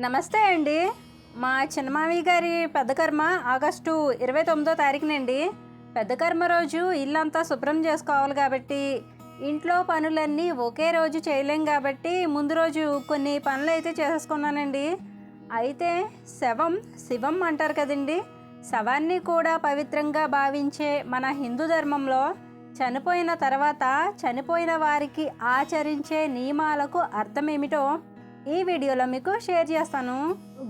నమస్తే అండి. మా చిన్నమామయ్య గారి పెద్ద కర్మ ఆగస్టు 29వ తారీఖునండి. పెద్ద కర్మ రోజు ఇల్లంతా శుభ్రం చేసుకోవాలి కాబట్టి, ఇంట్లో పనులన్నీ ఒకే రోజు చేయలేం కాబట్టి, ముందు రోజు కొన్ని పనులైతే చేసేసుకున్నానండి. అయితే శవం శివం అంటారు కదండి. శవాన్ని కూడా పవిత్రంగా భావించే మన హిందూ ధర్మంలో చనిపోయిన తర్వాత చనిపోయిన వారికి ఆచరించే నియమాలకు అర్థం ఏమిటో ఈ వీడియోలో మీకు షేర్ చేస్తాను.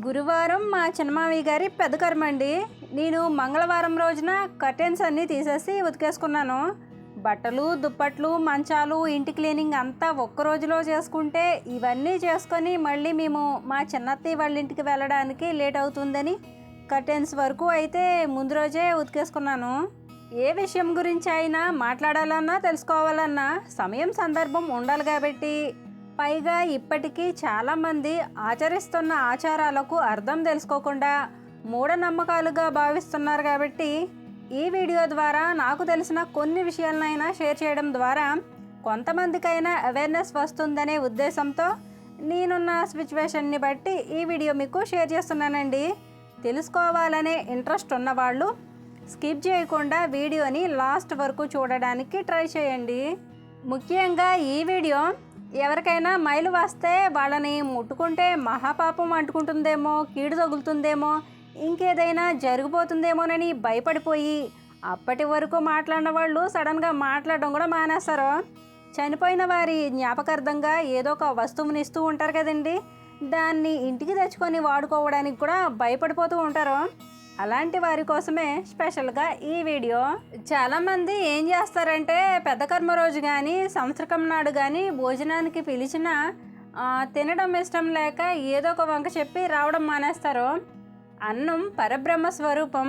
గురువారం మా చిన్నమామయ్య గారి పెద్ద కర్మ అండి. నేను మంగళవారం రోజున కర్టెన్స్ అన్నీ తీసేసి ఉతికేసుకున్నాను. బట్టలు, దుప్పట్లు, మంచాలు, ఇంటి క్లీనింగ్ అంతా ఒక్క రోజులో చేసుకుంటే ఇవన్నీ చేసుకొని మళ్ళీ మేము మా చిన్నత్తయ్య వాళ్ళ ఇంటికి వెళ్ళడానికి లేట్ అవుతుందని కర్టెన్స్ వరకు అయితే ముందు రోజే ఉతికేసుకున్నాను. ఏ విషయం గురించి అయినా మాట్లాడాలన్నా తెలుసుకోవాలన్నా సమయం సందర్భం ఉండాలి కాబట్టి, పైగా ఇప్పటికీ చాలామంది ఆచరిస్తున్న ఆచారాలకు అర్థం తెలుసుకోకుండా మూఢనమ్మకాలుగా భావిస్తున్నారు కాబట్టి, ఈ వీడియో ద్వారా నాకు తెలిసిన కొన్ని విషయాలనైనా షేర్ చేయడం ద్వారా కొంతమందికైనా అవేర్నెస్ వస్తుందనే ఉద్దేశంతో నేనున్న సిచ్యువేషన్ని బట్టి ఈ వీడియో మీకు షేర్ చేస్తున్నానండి. తెలుసుకోవాలనే ఇంట్రెస్ట్ ఉన్నవాళ్ళు స్కిప్ చేయకుండా వీడియోని లాస్ట్ వరకు చూడడానికి ట్రై చేయండి. ముఖ్యంగా ఈ వీడియో ఎవరికైనా మైలు వస్తే వాళ్ళని ముట్టుకుంటే మహాపాపం అంటుకుంటుందేమో, కీడు తగులుతుందేమో, ఇంకేదైనా జరిగిపోతుందేమోనని భయపడిపోయి అప్పటి వరకు మాట్లాడిన వాళ్ళు సడన్గా మాట్లాడడం కూడా మానేస్తారు. చనిపోయిన వారి జ్ఞాపకార్థంగా ఏదో ఒక వస్తువుని ఇస్తూ ఉంటారు కదండి, దాన్ని ఇంటికి తెచ్చుకొని వాడుకోవడానికి కూడా భయపడిపోతూ ఉంటారు. అలాంటి వారి కోసమే స్పెషల్గా ఈ వీడియో. చాలామంది ఏం చేస్తారంటే పెద్ద కర్మ రోజు కానీ సంవత్సరకం నాడు కానీ భోజనానికి పిలిచిన తినడం ఇష్టం లేక ఏదో ఒక వంక చెప్పి రావడం మానేస్తారు. అన్నం పరబ్రహ్మ స్వరూపం.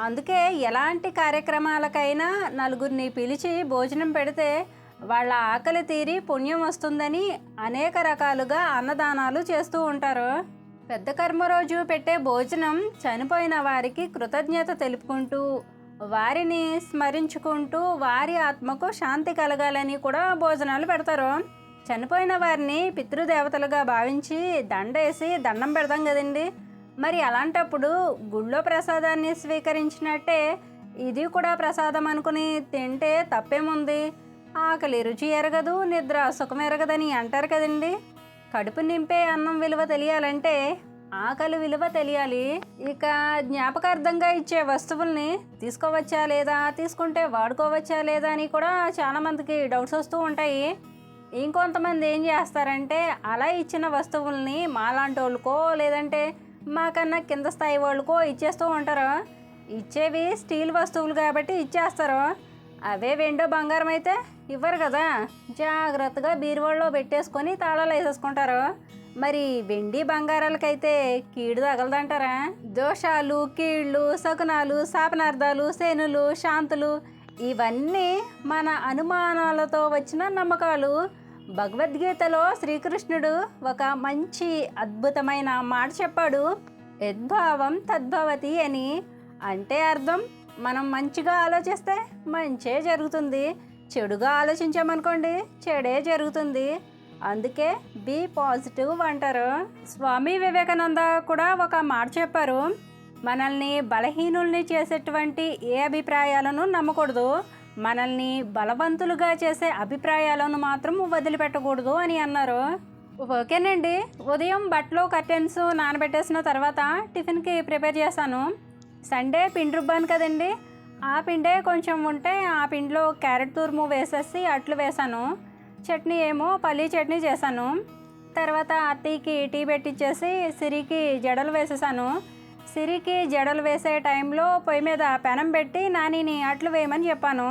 అందుకే ఎలాంటి కార్యక్రమాలకైనా నలుగురిని పిలిచి భోజనం పెడితే వాళ్ళ ఆకలి తీరి పుణ్యం వస్తుందని అనేక రకాలుగా అన్నదానాలు చేస్తూ ఉంటారు. పెద్ద కర్మ రోజు పెట్టే భోజనం చనిపోయిన వారికి కృతజ్ఞత తెలుపుకుంటూ, వారిని స్మరించుకుంటూ వారి ఆత్మకు శాంతి కలగాలని కూడా భోజనాలు పెడతారు. చనిపోయిన వారిని పితృదేవతలుగా భావించి దండేసి దండం పెడతాం కదండి. మరి అలాంటప్పుడు గుళ్ళో ప్రసాదాన్ని స్వీకరించినట్టే ఇది కూడా ప్రసాదం అనుకుని తింటే తప్పేముంది? ఆకలి రుచి ఎరగదు, నిద్ర సుఖం ఎరగదని అంటారు కదండి. కడుపు నింపే అన్నం విలువ తెలియాలంటే ఆకలి విలువ తెలియాలి. ఇక జ్ఞాపకార్థంగా ఇచ్చే వస్తువుల్ని తీసుకోవచ్చా లేదా, తీసుకుంటే వాడుకోవచ్చా లేదా అని కూడా చాలామందికి డౌట్స్ వస్తూ ఉంటాయి. ఇంకొంతమంది ఏం చేస్తారంటే అలా ఇచ్చిన వస్తువుల్ని మాలాంటి వాళ్ళకో లేదంటే మాకన్నా కింద స్థాయి వాళ్ళకో ఇచ్చేస్తూ ఉంటారు. ఇచ్చేవి స్టీల్ వస్తువులు కాబట్టి ఇచ్చేస్తారు. అవే వెండో బంగారం అయితే ఇవ్వరు కదా, జాగ్రత్తగా బీరువాళ్ళలో పెట్టేసుకొని తాళాలు వేసేసుకుంటారు. మరి వెండి బంగారాలకైతే కీడు తగలదంటారా? దోషాలు, కీళ్ళు, శకునాలు, శాపనార్థాలు, శనులు, శాంతులు ఇవన్నీ మన అనుమానాలతో వచ్చిన నమ్మకాలు. భగవద్గీతలో శ్రీకృష్ణుడు ఒక మంచి అద్భుతమైన మాట చెప్పాడు, యద్భావం తద్భవతి అని. అంటే అర్థం, మనం మంచిగా ఆలోచిస్తే మంచే జరుగుతుంది, చెడుగా ఆలోచించామనుకోండి చెడే జరుగుతుంది. అందుకే బీ పాజిటివ్ అంటారు. స్వామి వివేకానంద కూడా ఒక మాట చెప్పారు, మనల్ని బలహీనుల్ని చేసేటువంటి ఏ అభిప్రాయాలను నమ్మకూడదు, మనల్ని బలవంతులుగా చేసే అభిప్రాయాలను మాత్రం వదిలిపెట్టకూడదు అని అన్నారు. ఓకేనండి. ఉదయం బట్టలు కర్టెన్స్ నానబెట్టేసిన తర్వాత టిఫిన్కి ప్రిపేర్ చేశాను. సండే పిండి రుబ్బాను కదండి, ఆ పిండే కొంచెం ఉంటే ఆ పిండిలో క్యారెట్ తురుము వేసేసి అట్లు వేసాను. చట్నీ ఏమో పల్లీ చట్నీ చేశాను. తర్వాత అత్తయ్యకి టీ పెట్టించేసి సిరికి జడలు వేసేసాను. సిరికి జడలు వేసే టైంలో పొయ్యి మీద పెనం పెట్టి నానిని అట్లు వేయమని చెప్పాను.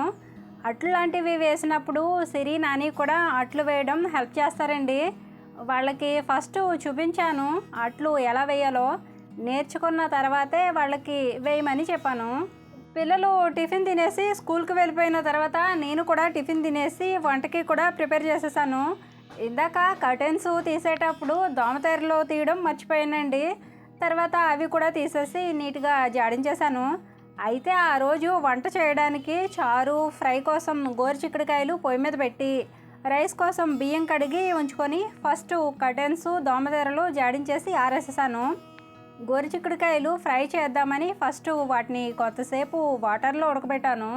అట్లు లాంటివి వేసినప్పుడు సిరి, నాని కూడా అట్లు వేయడం హెల్ప్ చేస్తారండి. వాళ్ళకి ఫస్ట్ చూపించాను అట్లు ఎలా వేయాలో, నేర్చుకున్న తర్వాతే వాళ్ళకి వేయమని చెప్పాను. పిల్లలు టిఫిన్ తినేసి స్కూల్కి వెళ్ళిపోయిన తర్వాత నేను కూడా టిఫిన్ తినేసి వంటకి కూడా ప్రిపేర్ చేసేసాను. ఇందాక కర్టెన్స్ తీసేటప్పుడు దోమతెరలో తీయడం మర్చిపోయానండి. తర్వాత అవి కూడా తీసేసి నీట్గా జాడించేశాను. అయితే ఆ రోజు వంట చేయడానికి చారు, ఫ్రై కోసం గోరుచిక్కుడుకాయలు పొయ్యి మీద పెట్టి రైస్ కోసం బియ్యం కడిగి ఉంచుకొని ఫస్ట్ కర్టెన్స్ దోమతెరలు జాడించేసి ఆరేసేసాను. గోరుచిక్కుడుకాయలు ఫ్రై చేద్దామని ఫస్ట్ వాటిని కొంతసేపు వాటర్లో ఉడకబెట్టాను.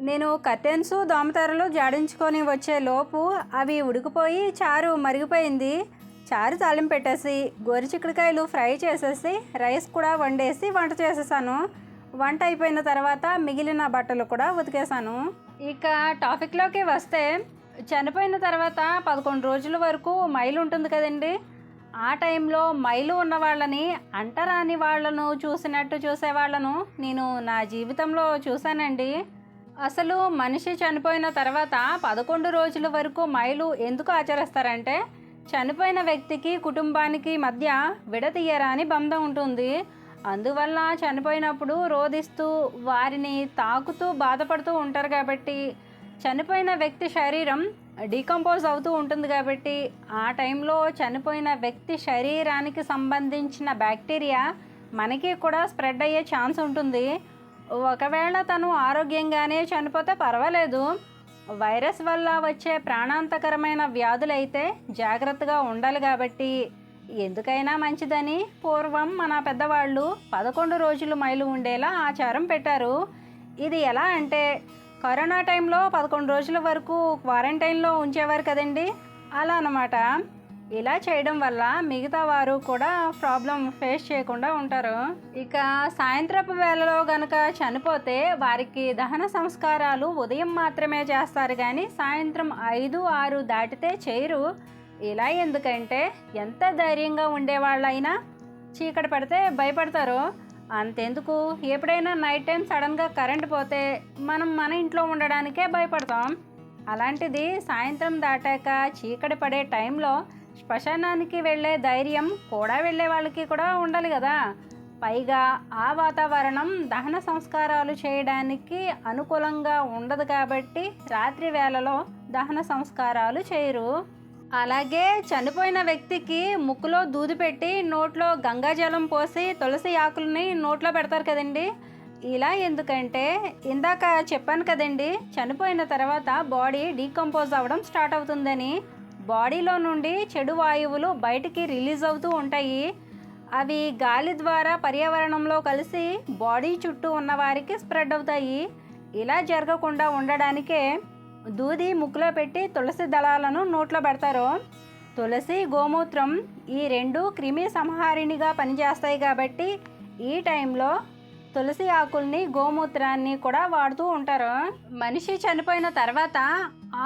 నేను కర్టెన్స్ దోమతెరలు జాడించుకొని వచ్చే లోపు అవి ఉడికిపోయి చారు మరిగిపోయింది. చారు తాలింపు పెట్టేసి గోరుచిక్కుడుకాయలు ఫ్రై చేసేసి రైస్ కూడా వండేసి వంట చేసేసాను. వంట అయిపోయిన తర్వాత మిగిలిన బట్టలు కూడా ఉతికేసాను. ఇక టాపిక్లోకి వస్తే, చనిపోయిన తర్వాత 11 రోజుల వరకు మైలు ఉంటుంది కదండి. ఆ టైంలో మైలు ఉన్న వాళ్ళని, అంటరాని వాళ్ళను చూసినట్టు చూసేవాళ్ళను నేను నా జీవితంలో చూశానండి. అసలు మనిషి చనిపోయిన తర్వాత 11 రోజుల వరకు మైలు ఎందుకు ఆచరిస్తారంటే, చనిపోయిన వ్యక్తికి కుటుంబానికి మధ్య విడతీయరాని బంధం ఉంటుంది. అందువల్ల చనిపోయినప్పుడు రోదిస్తూ వారిని తాకుతూ బాధపడుతూ ఉంటారు కాబట్టి, చనిపోయిన వ్యక్తి శరీరం డీకంపోజ్ అవుతూ ఉంటుంది కాబట్టి, ఆ టైంలో చనిపోయిన వ్యక్తి శరీరానికి సంబంధించిన బ్యాక్టీరియా మనకి కూడా స్ప్రెడ్ అయ్యే ఛాన్స్ ఉంటుంది. ఒకవేళ తను ఆరోగ్యంగానే చనిపోతే పర్వాలేదు. వైరస్ వల్ల వచ్చే ప్రాణాంతకరమైన వ్యాధులైతే జాగ్రత్తగా ఉండాలి కాబట్టి, ఎందుకైనా మంచిదని పూర్వం మన పెద్దవాళ్ళు 11 రోజులు మైలు ఉండేలా ఆచారం పెట్టారు. ఇది ఎలా అంటే, కరోనా టైంలో 11 రోజుల వరకు క్వారంటైన్లో ఉంచేవారు కదండి, అలా అన్నమాట. ఇలా చేయడం వల్ల మిగతా వారు కూడా ప్రాబ్లం ఫేస్ చేయకుండా ఉంటారు. ఇక సాయంత్రపు వేళలో గనక చనిపోతే వారికి దహన సంస్కారాలు ఉదయం మాత్రమే చేస్తారు కానీ సాయంత్రం 5-6 దాటితే చేయరు. ఇలా ఎందుకంటే, ఎంత ధైర్యంగా ఉండేవాళ్ళైనా చీకటి పడితే భయపడతారు. అంతెందుకు, ఎప్పుడైనా నైట్ టైం సడన్గా కరెంట్ పోతే మనం మన ఇంట్లో ఉండడానికే భయపడతాం. అలాంటిది సాయంత్రం దాటాక చీకటి పడే టైంలో శ్మశానానికి వెళ్ళే ధైర్యం కూడా వెళ్ళే వాళ్ళకి కూడా ఉండాలి కదా. పైగా ఆ వాతావరణం దహన సంస్కారాలు చేయడానికి అనుకూలంగా ఉండదు కాబట్టి రాత్రి వేళలో దహన సంస్కారాలు చేయరు. అలాగే చనిపోయిన వ్యక్తికి ముక్కులో దూది పెట్టి నోట్లో గంగాజలం పోసి తులసి ఆకుల్ని నోట్లో పెడతారు కదండి. ఇలా ఎందుకంటే, ఇందాక చెప్పాను కదండి, చనిపోయిన తర్వాత బాడీ డీకంపోజ్ అవ్వడం స్టార్ట్ అవుతుందని. బాడీలో నుండి చెడు వాయువులు బయటికి రిలీజ్ అవుతూ ఉంటాయి. అవి గాలి ద్వారా పర్యావరణంలో కలిసి బాడీ చుట్టూ ఉన్న వారికి స్ప్రెడ్ అవుతాయి. ఇలా జరగకుండా ఉండడానికే దూది ముక్కులో పెట్టి తులసి దళాలను నోట్లో పెడతారు. తులసి, గోమూత్రం ఈ రెండు క్రిమి సంహారిణిగా పనిచేస్తాయి కాబట్టి ఈ టైంలో తులసి ఆకుల్ని, గోమూత్రాన్ని కూడా వాడుతూ ఉంటారు. మనిషి చనిపోయిన తర్వాత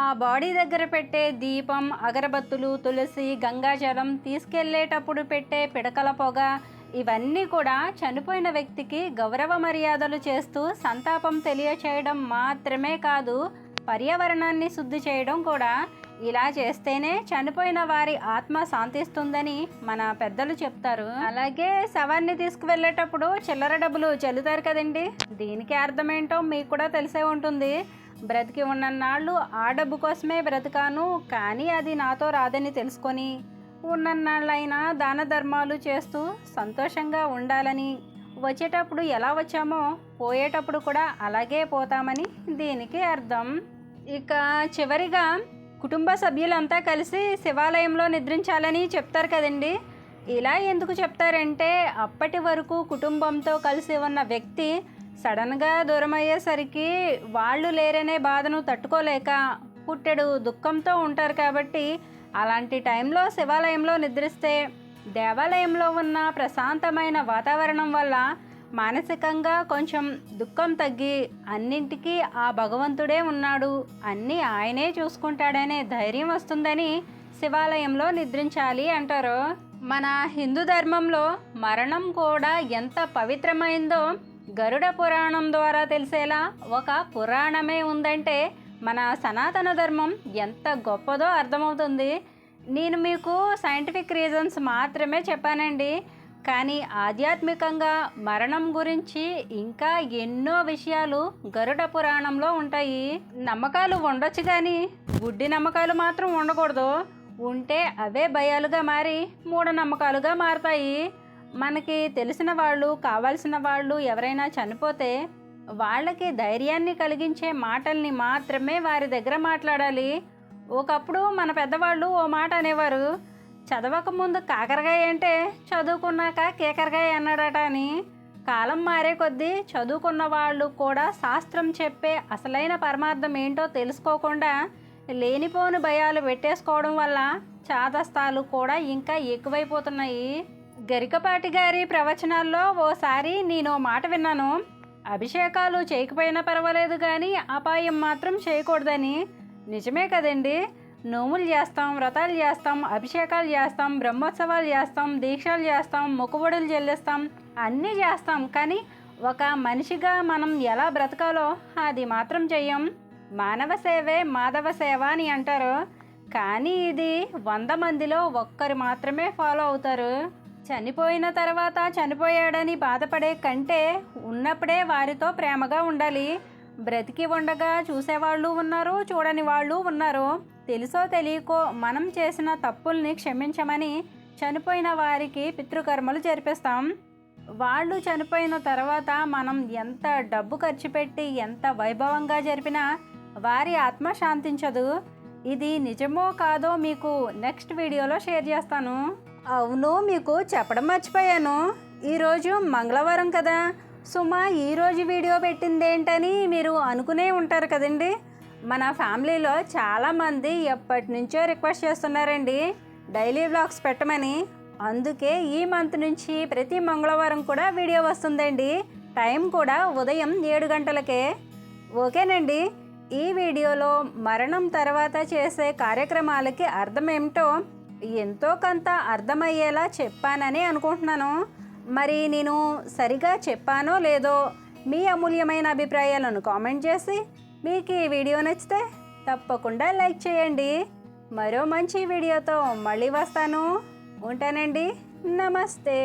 ఆ బాడీ దగ్గర పెట్టే దీపం, అగరబత్తులు, తులసి, గంగాజలం, తీసుకెళ్లేటప్పుడు పెట్టే పిడకల పొగ, ఇవన్నీ కూడా చనిపోయిన వ్యక్తికి గౌరవ మర్యాదలు చేస్తూ సంతాపం తెలియచేయడం మాత్రమే కాదు, పర్యావరణాన్ని శుద్ధి చేయడం కూడా. ఇలా చేస్తేనే చనిపోయిన వారి ఆత్మ శాంతిస్తుందని మన పెద్దలు చెప్తారు. అలాగే శవాన్ని తీసుకువెళ్ళేటప్పుడు చిల్లర డబ్బులు చల్లుతారు కదండి. దీనికి అర్థమేంటో మీకు కూడా తెలిసే ఉంటుంది. బ్రతికి ఉన్నన్నాళ్ళు ఆ డబ్బు కోసమే బ్రతికాను, కానీ అది నాతో రాదని తెలుసుకొని ఉన్నన్నాళ్ళైనా దాన ధర్మాలు చేస్తూ సంతోషంగా ఉండాలని, వచ్చేటప్పుడు ఎలా వచ్చామో పోయేటప్పుడు కూడా అలాగే పోతామని దీనికి అర్థం. ఇక చివరిగా కుటుంబ సభ్యులంతా కలిసి శివాలయంలో నిద్రించాలని చెప్తారు కదండి. ఇలా ఎందుకు చెప్తారంటే, అప్పటి వరకు కుటుంబంతో కలిసి ఉన్న వ్యక్తి సడన్గా దూరం అయ్యేసరికి వాళ్ళు లేరనే బాధను తట్టుకోలేక పుట్టెడు దుఃఖంతో ఉంటారు కాబట్టి, అలాంటి టైంలో శివాలయంలో నిద్రిస్తే దేవాలయంలో ఉన్న ప్రశాంతమైన వాతావరణం వల్ల మానసికంగా కొంచెం దుఃఖం తగ్గి అన్నింటికీ ఆ భగవంతుడే ఉన్నాడు, అన్నీ ఆయనే చూసుకుంటాడనే ధైర్యం వస్తుందని శివాలయంలో నిద్రించాలి అంటారు. మన హిందూ ధర్మంలో మరణం కూడా ఎంత పవిత్రమైందో గరుడ పురాణం ద్వారా తెలిసేలా ఒక పురాణమే ఉందంటే మన సనాతన ధర్మం ఎంత గొప్పదో అర్థమవుతుంది. నేను మీకు సైంటిఫిక్ రీజన్స్ మాత్రమే చెప్పానండి, కానీ ఆధ్యాత్మికంగా మరణం గురించి ఇంకా ఎన్నో విషయాలు గరుడ పురాణంలో ఉంటాయి. నమ్మకాలు ఉండొచ్చు కానీ గుడ్డి నమ్మకాలు మాత్రం ఉండకూడదు. ఉంటే అవే భయాలుగా మారి మూఢనమ్మకాలుగా మారుతాయి. మనకి తెలిసిన వాళ్ళు, కావాల్సిన వాళ్ళు ఎవరైనా చనిపోతే వాళ్ళకి ధైర్యాన్ని కలిగించే మాటల్ని మాత్రమే వారి దగ్గర మాట్లాడాలి. ఒకప్పుడు మన పెద్దవాళ్ళు ఓ మాట అనేవారు, చదవకముందు కాకరకాయ అంటే చదువుకున్నాక కేకరకాయ అన్నాడట అని. కాలం మారే కొద్దీ చదువుకున్న వాళ్ళు కూడా శాస్త్రం చెప్పే అసలైన పరమార్థం ఏంటో తెలుసుకోకుండా లేనిపోని భయాలు పెట్టేసుకోవడం వల్ల చాదస్తాలు కూడా ఇంకా ఎక్కువైపోతున్నాయి. గరికపాటి గారి ప్రవచనాల్లో ఓసారి నేను మాట విన్నాను, అభిషేకాలు చేయకపోయినా పర్వాలేదు కానీ అపాయం మాత్రం చేయకూడదని. నిజమే కదండి. నోములు చేస్తాం, వ్రతాలు చేస్తాం, అభిషేకాలు చేస్తాం, బ్రహ్మోత్సవాలు చేస్తాం, దీక్షలు చేస్తాం, మొక్కుబడులు చెల్లిస్తాం, అన్నీ చేస్తాం. కానీ ఒక మనిషిగా మనం ఎలా బ్రతకాలో అది మాత్రం చెయ్యం. మానవ సేవే మాధవ సేవ అని అంటారు. కానీ ఇది 100 మందిలో ఒక్కరు మాత్రమే ఫాలో అవుతారు. చనిపోయిన తర్వాత చనిపోయాడని బాధపడే కంటే ఉన్నప్పుడే వారితో ప్రేమగా ఉండాలి. బ్రతికి ఉండగా చూసేవాళ్ళు ఉన్నారు, చూడని వాళ్ళు ఉన్నారు. తెలుసో తెలియకో మనం చేసిన తప్పుల్ని క్షమించమని చనిపోయిన వారికి పితృకర్మలు జరిపిస్తాం. వాళ్ళు చనిపోయిన తర్వాత మనం ఎంత డబ్బు ఖర్చు పెట్టి ఎంత వైభవంగా జరిపినా వారి ఆత్మ శాంతించదు. ఇది నిజమో కాదో మీకు నెక్స్ట్ వీడియోలో షేర్ చేస్తాను. అవును, మీకు చెప్పడం మర్చిపోయాను. ఈరోజు మంగళవారం కదా, సుమా ఈరోజు వీడియో పెట్టిందేంటని మీరు అనుకునే ఉంటారు కదండి. మన ఫ్యామిలీలో చాలామంది ఎప్పటి నుంచో రిక్వెస్ట్ చేస్తున్నారండి డైలీ వ్లాగ్స్ పెట్టమని. అందుకే ఈ మంత్ నుంచి ప్రతి మంగళవారం కూడా వీడియో వస్తుందండి. టైం కూడా ఉదయం 7 గంటలకే. ఓకేనండి. ఈ వీడియోలో మరణం తర్వాత చేసే కార్యక్రమాలకి అర్థం ఏమిటో ఎంతో కొంత అర్థమయ్యేలా చెప్పానని అనుకుంటున్నాను. మరి నేను సరిగా చెప్పానో లేదో మీ అమూల్యమైన అభిప్రాయాలను కామెంట్ చేసి, మీకు ఈ వీడియో నచ్చితే తప్పకుండా లైక్ చేయండి. మరో మంచి వీడియోతో మళ్ళీ వస్తాను. ఉంటానండి. నమస్తే.